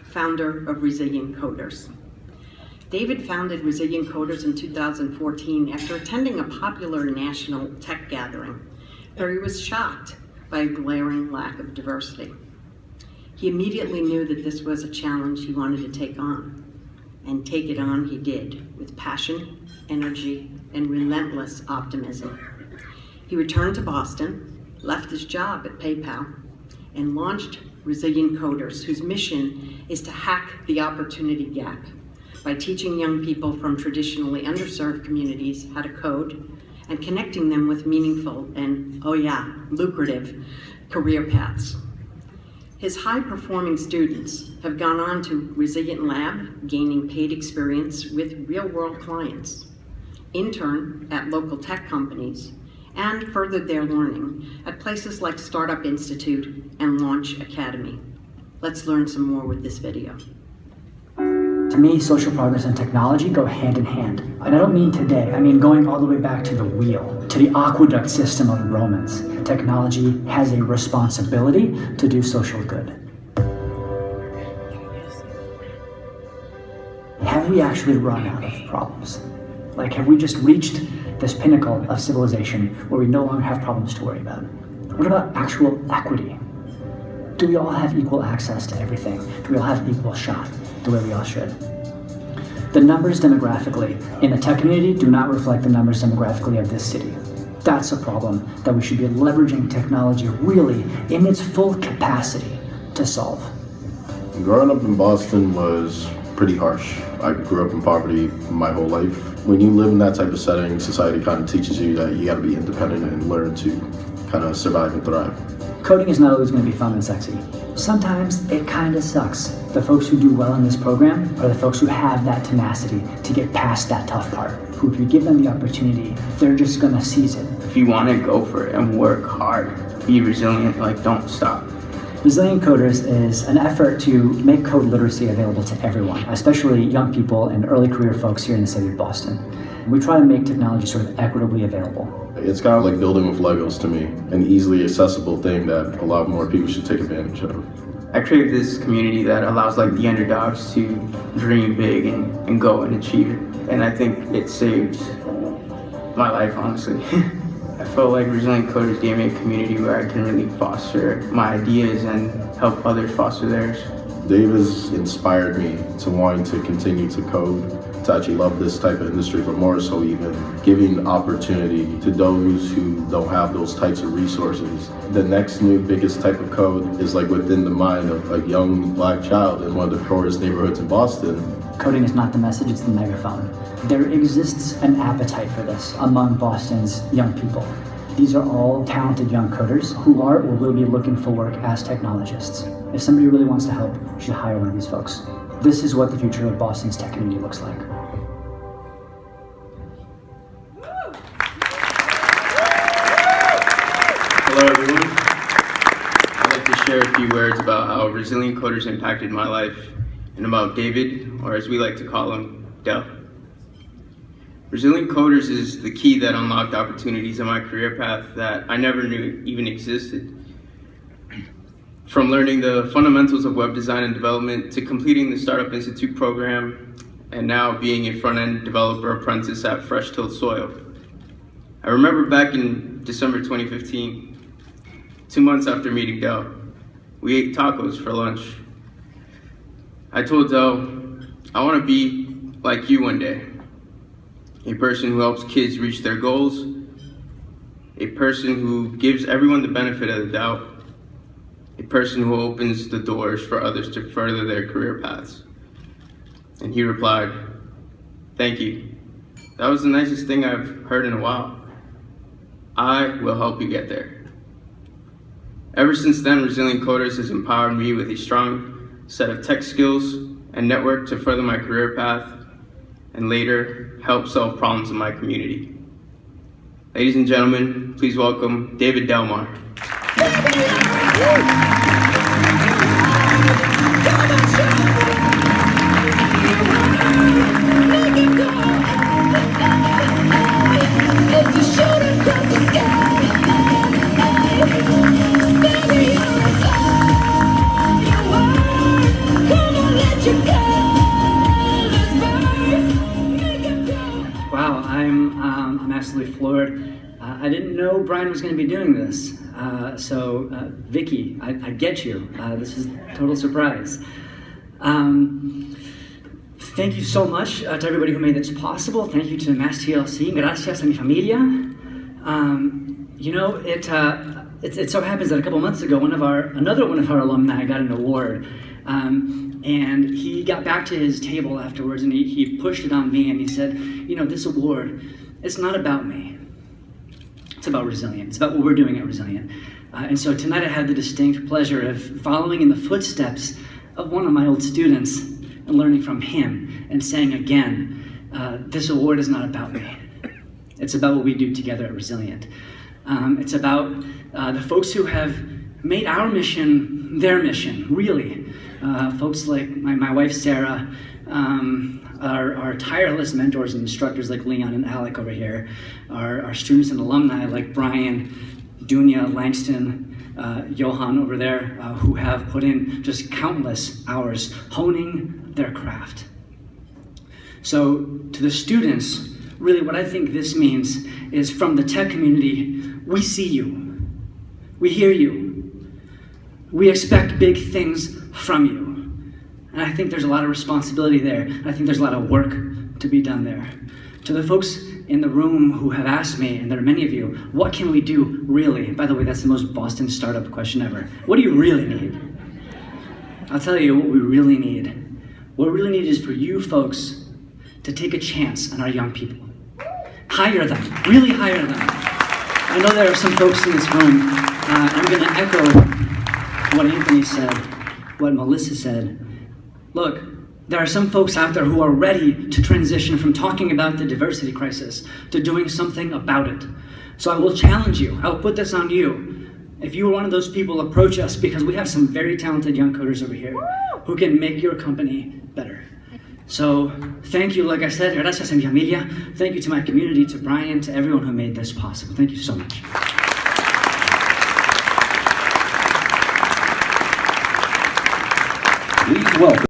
founder of Resilient Coders. David founded Resilient Coders in 2014 after attending a popular national tech gathering, where he was shocked by a glaring lack of diversity. He immediately knew that this was a challenge he wanted to take on, and take it on he did, with passion, energy, and relentless optimism. He returned to Boston, left his job at PayPal, and launched Resilient Coders, whose mission is to hack the opportunity gap by teaching young people from traditionally underserved communities how to code and connecting them with meaningful and, oh yeah, lucrative career paths. His high-performing students have gone on to Resilient Lab, gaining paid experience with real-world clients, intern at local tech companies, and furthered their learning at places like Startup Institute and Launch Academy. Let's learn some more with this video. To me, social progress and technology go hand in hand. And I don't mean today, I mean going all the way back to the wheel, to the aqueduct system of the Romans. Technology has a responsibility to do social good. Have we actually run out of problems? Like, have we just reached this pinnacle of civilization where we no longer have problems to worry about? What about actual equity? Do we all have equal access to everything? Do we all have equal shot the way we all should? The numbers demographically in the tech community do not reflect the numbers demographically of this city. That's a problem that we should be leveraging technology really in its full capacity to solve. Growing up in Boston was pretty harsh. I grew up in poverty my whole life. When you live in that type of setting, society kind of teaches you that you gotta be independent and learn to kind of survive and thrive. Coding is not always going to be fun and sexy. Sometimes it kind of sucks. The folks who do well in this program are the folks who have that tenacity to get past that tough part, who if you give them the opportunity, they're just going to seize it. If you want to go for it and work hard, be resilient, like don't stop. Resilient Coders is an effort to make code literacy available to everyone, especially young people and early career folks here in the city of Boston. We try to make technology sort of equitably available. It's kind of like building with Legos to me, an easily accessible thing that a lot more people should take advantage of. I created this community that allows like the underdogs to dream big and go and achieve it. And I think it saved my life, honestly. I felt like Resilient Coders gave me a community where I can really foster my ideas and help others foster theirs. Dave has inspired me to wanting to continue to code, to actually love this type of industry, but more so even giving opportunity to those who don't have those types of resources. The next new biggest type of code is like within the mind of a young black child in one of the poorest neighborhoods in Boston. Coding is not the message, it's the megaphone. There exists an appetite for this among Boston's young people. These are all talented young coders who are or will be looking for work as technologists. If somebody really wants to help, you should hire one of these folks. This is what the future of Boston's tech community looks like. Hello everyone. I'd like to share a few words about how Resilient Coders impacted my life and about David, or as we like to call him, Del. Resilient Coders is the key that unlocked opportunities in my career path that I never knew even existed. From learning the fundamentals of web design and development to completing the Startup Institute program and now being a front-end developer apprentice at Fresh Tilled Soil. I remember back in December 2015, 2 months after meeting Del, we ate tacos for lunch. I told Del, I want to be like you one day. A person who helps kids reach their goals, a person who gives everyone the benefit of the doubt, a person who opens the doors for others to further their career paths. And he replied, thank you. That was the nicest thing I've heard in a while. I will help you get there. Ever since then, Resilient Coders has empowered me with a strong set of tech skills and network to further my career path and later help solve problems in my community. Ladies and gentlemen, please welcome David Delmar. Come on, floored. I didn't know Brian was going to be doing this. Vicky, I get you. This is a total surprise. Thank you so much to everybody who made this possible. Thank you to MassTLC. Gracias a mi familia. It so happens that a couple months ago, another one of our alumni got an award. And he got back to his table afterwards and he pushed it on me and he said, this award, it's not about me. It's about Resilient. It's about what we're doing at Resilient. And so tonight I had the distinct pleasure of following in the footsteps of one of my old students and learning from him and saying again, this award is not about me. It's about what we do together at Resilient. It's about the folks who have made our mission their mission, really. Folks like my wife, Sarah, our tireless mentors and instructors like Leon and Alec over here, our students and alumni like Brian, Dunya, Langston, Johan over there, who have put in just countless hours honing their craft. So to the students, really what I think this means is from the tech community, we see you, we hear you, we expect big things from you. And I think there's a lot of responsibility there. I think there's a lot of work to be done there. To the folks in the room who have asked me, and there are many of you, what can we do really? By the way, that's the most Boston startup question ever. What do you really need? I'll tell you what we really need. What we really need is for you folks to take a chance on our young people. Hire them, really hire them. I know there are some folks in this room, I'm gonna echo what Anthony said, what Melissa said. Look, there are some folks out there who are ready to transition from talking about the diversity crisis to doing something about it. So I will challenge you, I'll put this on you. If you are one of those people, approach us because we have some very talented young coders over here who can make your company better. So thank you, like I said, gracias a mi familia. Thank you to my community, to Brian, to everyone who made this possible. Thank you so much. Please welcome